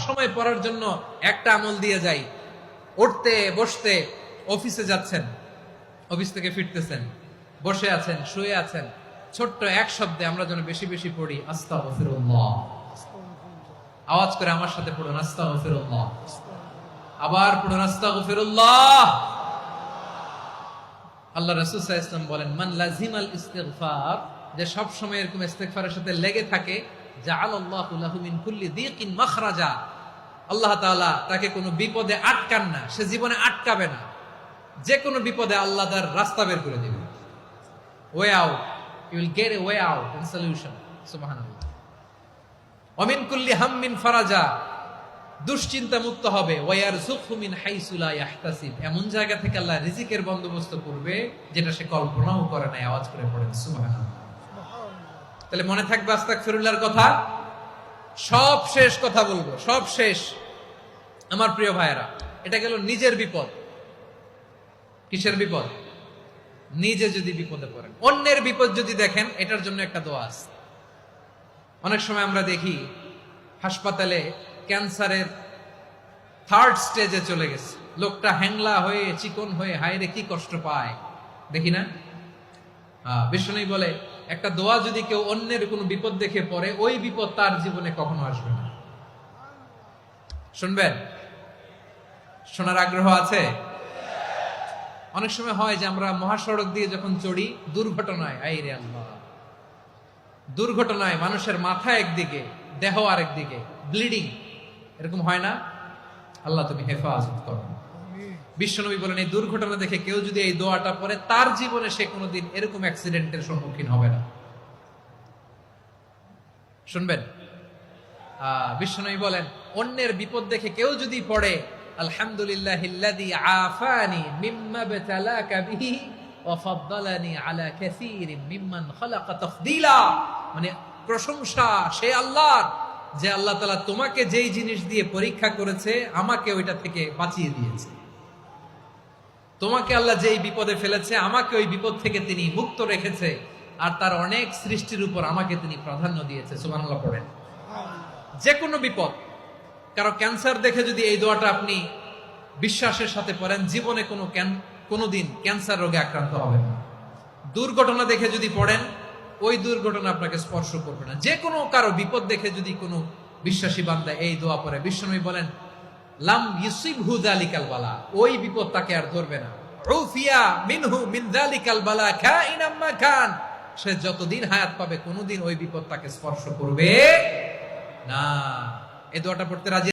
সময় পড়ার জন্য একটা আমল দিয়ে যাই। উঠতে বসতে, অফিসে যাচ্ছেন, অফিস থেকে ফিরতেছেন, বসে আছেন, শুয়ে আছেন, ছোট্ট এক শব্দে আমরা যেন বেশি বেশি পড়ি আস্তাগফিরুল্লাহ। আওয়াজ করে আমার সাথে পড়ুন আস্তাগফিরুল্লাহ। আবার পড়ুন আস্তাগফিরুল্লাহ। আল্লাহ রাসূল সাল্লাল্লাহু আলাইহি ওয়াসাল্লাম বলেন, মান লাজিমাল ইস্তিগফার, যে সব সময় এরকম ইস্তিগফারের সাথে লেগে থাকে, জাআলাল্লাহু লাহু মিন কুল্লি যিকিন মাখরাজা, আল্লাহ তাআলা তাকে কোনো বিপদে আটকান না, সে জীবনে আটকাবে না। যে কোনো বিপদে আল্লাহ তার রাস্তা বের করে দিবে। Way out, you will get a way out and solution. সুবহানাল্লাহ। ওয়া মিন কুল্লি হাম্মিন ফারাজা, দুশ্চিন্তা মুক্ত হবে। ওয়ায়ারযুকহু মিন হাইসু লা ইয়াহতাসিব, এমন জায়গা থেকে আল্লাহ রিজিকের বন্দোবস্ত করবে যেটা সে কল্পনাও করে নাই। আওয়াজ করে পড়েন সুবহানাল্লাহ। তাহলে মনে থাকবে আস্তাগফিরুল্লাহর কথা। সব শেষ কথা বলবো, সব শেষ আমার প্রিয় ভাইয়েরা। এটা গেল নিজের বিপদ। কিসের বিপদ? নিজে যদি বিপদে পড়েন। অন্যের বিপদ যদি দেখেন, এটার জন্য একটা দোয়া আছে। অনেক সময় আমরা দেখি হাসপাতালে ক্যান্সারের 3rd স্টেজে চলে গেছে, লোকটা হ্যাংলা হয়ে চিকন হয়ে হায়রে কি কষ্ট পায়, দেখি না? বিষ্ণু বলে একটা দোয়া যদি কেউ অন্যের কোনো বিপদ দেখে পড়ে, ওই বিপদ তার জীবনে কখনো আসবে না। শুনবেন? শোনার আগ্রহ আছে? অনেক সময় হয় যে আমরা মহাসড়ক দিয়ে যখন চড়ি, দুর্ঘটনায়, আইরে আল্লাহ, দুর্ঘটনায় মানুষের মাথা একদিকে, দেহ আরেকদিকে, ব্লিডিং, এরকম হয় না? আল্লাহ তুমি হেফাজত করো। বিশ্বনবী বলেন, এই দুর্ঘটনা দেখে কেউ যদি এই দোয়াটা পড়ে, তার জীবনে সে কোনোদিন এরকম অ্যাক্সিডেন্টের সম্মুখীন হবে না। শুনবেন? বিশ্বনবী বলেন, অন্যের বিপদ দেখে কেউ যদি পড়ে, আলহামদুলিল্লাহিল্লাযী আফানি মিম্মা বতালাকা বিহি ওয়া ফাদ্দালানি আলা কাসীরিন মিম্মান খালাকা তাফদীলা, মানে প্রশংসা সে আল্লাহর, যে আল্লাহ তাআলা তোমাকে যেই জিনিস দিয়ে পরীক্ষা করেছে, আমাকে ওইটা থেকে বাঁচিয়ে দিয়েছে। তোমাকে আল্লাহ যেই বিপদে ফেলেছে, আমাকে ওই বিপদ থেকে তিনি মুক্ত রেখেছে, আর তার অনেক সৃষ্টির উপর আমাকে তিনি প্রাধান্য দিয়েছে। সুবহানাল্লাহ পড়েন। যে কোনো বিপদ, কারো ক্যান্সার দেখে যদি এই দোয়াটা আপনি বিশ্বাসের সাথে পড়েন, জীবনে কোনোদিন ক্যান্সার রোগে আক্রান্ত হবেন না। দুর্ঘটনা দেখে যদি পড়েন, ওই দুর্ঘটনা আপনাকে স্পর্শ করবে না। যে কোনো কারো বিপদ দেখে যদি কোনো বিশ্বাসী বান্দা এই দোয়া পড়ে, বিশ্বনবী বলেন, লাম ইউসিবহু যালিকাল বালা, ওই বিপদ তাকে আর ধরবে না। উফিয়া মিনহু মিন যালিকাল বালা কাইনাম মা কান, সে যতদিন হায়াত পাবে কোনোদিন ওই বিপদ তাকে স্পর্শ করবে না। এই দোয়াটা পড়তে রাজি